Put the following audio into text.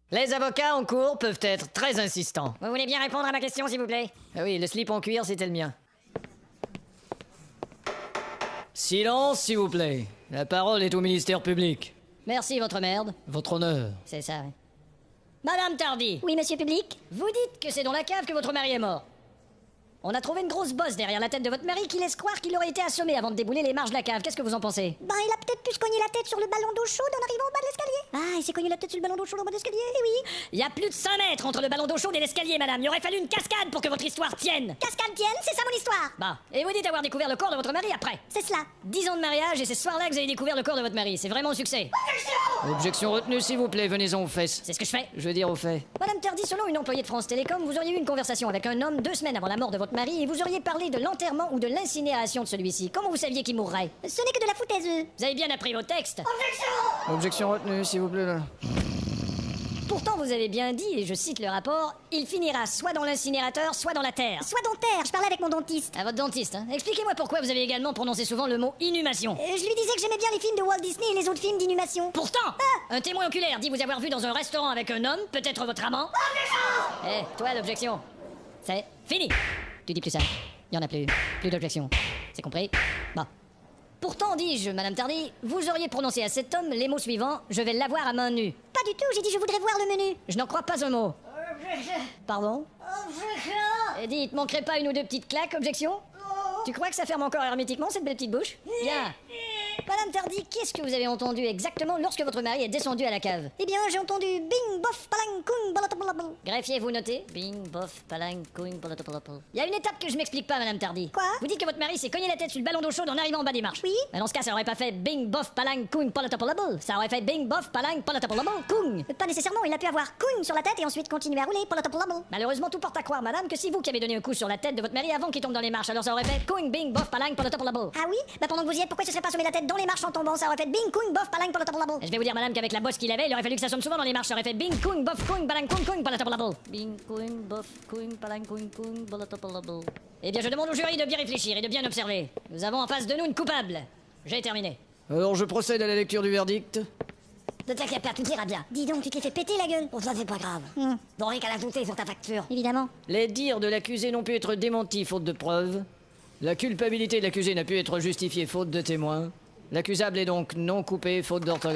Les avocats en cours peuvent être très insistants. Vous voulez bien répondre à ma question, s'il vous plaît? Ah oui, le slip en cuir, c'était le mien. Silence, s'il vous plaît. La parole est au ministère public. Merci, votre merde. Votre honneur. C'est ça, oui. Madame Tardy, Oui, monsieur public? vous dites que c'est dans la cave que votre mari est mort. On a trouvé une grosse bosse derrière la tête de votre mari qui laisse croire qu'il aurait été assommé avant de débouler les marches de la cave. Qu'est-ce que vous en pensez? Ben, il a peut-être pu se cogner la tête sur le ballon d'eau chaude en arrivant au bas de l'escalier. Ah, il s'est cogné la tête sur le ballon d'eau chaude en bas de l'escalier, eh oui. Il y a plus de 5 mètres entre le ballon d'eau chaude et l'escalier, madame. Il aurait fallu une cascade pour que votre histoire tienne. Cascade tienne, c'est ça mon histoire. Bah, et vous dites avoir découvert le corps de votre mari après. C'est cela. 10 ans de mariage et c'est ce soir-là que vous avez découvert le corps de votre mari. C'est vraiment un succès. Objection retenue, s'il vous plaît, venez-en aux fesses. C'est ce que je fais. Je veux dire aux faits. Madame Tardy, selon une employée de France Télécom, vous auriez eu une conversation avec un homme 2 semaines avant la mort de votre mari et vous auriez parlé de l'enterrement ou de l'incinération de celui-ci. Comment vous saviez qu'il mourrait? Ce n'est que de la foutaise. Vous avez bien appris vos textes. Objection retenue, s'il vous plaît, là. Pourtant, vous avez bien dit, et je cite le rapport, il finira soit dans l'incinérateur, soit dans la terre. Sois dentaire, je parlais avec mon dentiste. À votre dentiste, hein. Expliquez-moi pourquoi vous avez également prononcé souvent le mot inhumation. Je lui disais que j'aimais bien les films de Walt Disney et les autres films d'inhumation. Pourtant, un témoin oculaire dit vous avoir vu dans un restaurant avec un homme, peut-être votre amant. Eh, toi, l'objection. C'est fini. Tu dis plus ça. Il y en a plus. Plus d'objection. C'est compris? Bon. Pourtant, dis-je, Madame Tardy, vous auriez prononcé à cet homme les mots suivants, je vais l'avoir à main nue. Pas du tout, j'ai dit je voudrais voir le menu. Je n'en crois pas un mot. Pardon? Et dis, il te manquerait pas une ou deux petites claques, objection? Tu crois que ça ferme encore hermétiquement cette belle petite bouche? Bien. Madame Tardy, qu'est-ce que vous avez entendu exactement lorsque votre mari est descendu à la cave? Eh bien, j'ai entendu bing, bof, palang, kung, balatapalapal. Greffier, vous notez? Bing, bof, palang, couing, palatapalapal. Il y a une étape que je m'explique pas, Madame Tardy. Quoi? Vous dites que votre mari s'est cogné la tête sur le ballon d'eau chaude en arrivant en bas des marches. Oui. Mais dans ce cas, ça aurait pas fait bing, bof, palang, couing, palatapalapal. Ça aurait fait bing, bof, palang, palatapalapal, kung. Pas nécessairement, il a pu avoir kung sur la tête et ensuite continuer à rouler, palatapalapal. Malheureusement, tout porte à croire, madame, que c'est vous qui avez donné un coup sur la tête de votre mari avant qu'il tombe dans les marches. Alors ça aurait fait couing, bing, bof, palang, palatapalapal. Ah oui? Bah pendant que vous y êtes, pourquoi ce serait pas assommé la tête dans les marches en tombant? Ça aurait fait bing, kung, bof, palang, palatapalapal. Je vais vous dire, madame, qu'avec la bosse qu'il avait, il aurait fallu que ça sonne souvent dans les marches. Ça aurait fait bing, couing, bof, couing, palang, couing, couing, palatapalapal. Bing, couing, bof, couing, palang, couing, couing, palatapalapal. Eh bien, je demande au jury de bien réfléchir et de bien observer. Nous avons en face de nous une coupable. J'ai terminé. Alors, je procède à la lecture du verdict. Ne t'inquiète pas, tout ira bien. Dis donc, tu t'es fait péter la gueule. Bon, ça c'est pas grave. Bon, rien qu'à l'ajouter sur ta facture. Évidemment. Les dires de l'accusé n'ont pu être démentis faute de preuves. La culpabilité de l'accusé n'a pu être justifiée faute de témoins. L'accusable est donc non coupé faute d'orthographe.